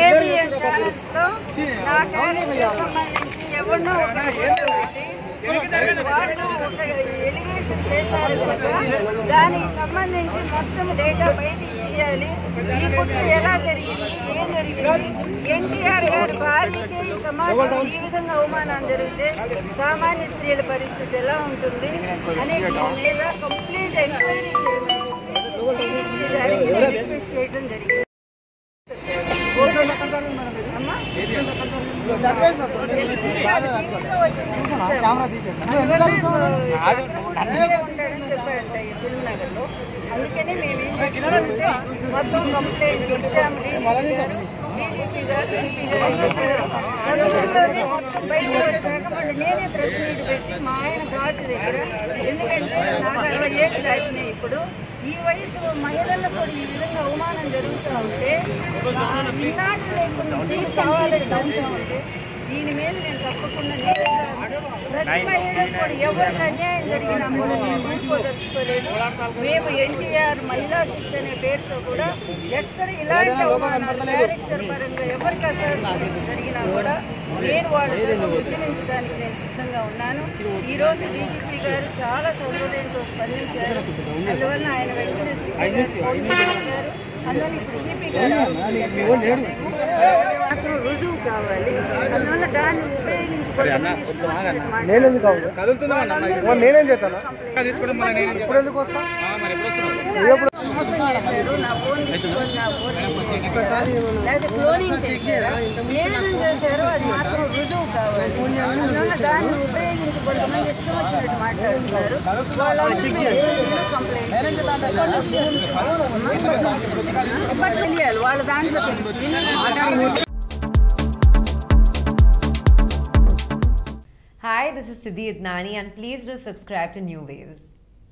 ABN ఛానల్స్లో నా character సంబంధించి ఎవరినో వాళ్ళు ఒక ఎలిగేషన్ చేశారు కనుక దానికి సంబంధించి మొత్తం డేటా బయటికి తీయాలి. ఈ కుట్ర ఎలా జరిగింది, ఏం జరిగింది, ఎన్టీఆర్ గారి భార్యకి ఈ సమాజంలో ఈ విధంగా అవమానం జరిగితే సామాన్య స్త్రీల పరిస్థితి ఎలా ఉంటుంది అనే దీని మీద కంప్లీట్ ఎంక్వైరీ చేయమని రిక్వెస్ట్ చేయడం జరిగింది. చెప్పారంట ఈ ఫిల్మ్ నగర్లో. అందుకని మేము ఏం చేస్తున్నామంటే మొత్తం కంప్లైంట్ ఇచ్చాము. డీజీపీ గారు, సిపి గారు చెప్పారు. అందులోనే మొత్తం బయట వచ్చాక మళ్ళీ నేనే ప్రెస్ మీట్ పెట్టి మా ఆయన ఘాటు దగ్గర, ఎందుకంటే నాకు 60 ఏళ్ళు దాటినాయి. ఇప్పుడు ఈ వయసు మహిళలకు కూడా ఈ విధంగా అవమానం జరుగుతూ ఉంటే ఈనాడు లేకుండా తీసుకోవాలని చూస్తూ ఉంటే దీని మీద నేను తప్పకుండా ప్రతి మహిళకు కూడా ఎవరికి అన్యాయం జరిగినా కూడా నేను ఊరుకోదలుచుకోలేదు. మేము ఎన్టీఆర్ మహిళా శక్తి అనే పేరుతో కూడా ఎక్కడ ఇలాంటి అవమానాలు క్యారెక్టర్ పరంగా ఎవరికి అసలు జరిగినా కూడా నేను వాళ్ళతో ఉద్యమించడానికి నేను సిద్ధంగా ఉన్నాను. ఈరోజు డీజీపీ గారు చాలా సౌకర్యంతో స్పందించారు. అందువల్ల ఆయన వెంటనే సిపి గారికి ఫోన్ చేశారు. అందువల్ల ఇప్పుడు సిపి గారు మాత్రం రుజువు కావాలి. అందువల్ల దాన్ని ఉపయోగించి మోసం చేశారు. నా ఫోన్ తీసుకొని నా ఫోన్ లేదా క్లోనింగ్ చేశారు. ఏ విధంగా చేశారో అది మాత్రం రుజువు కావాలి. అందువల్ల దాన్ని ఉపయోగించి కొంతమంది ఇష్టం వచ్చినట్టు మాట్లాడుతున్నారు. కంప్లైంట్ తెలియాలి, వాళ్ళ దాంట్లో తెలుస్తుంది. Hi, this is Siddhi Idnani and please do subscribe to New Waves.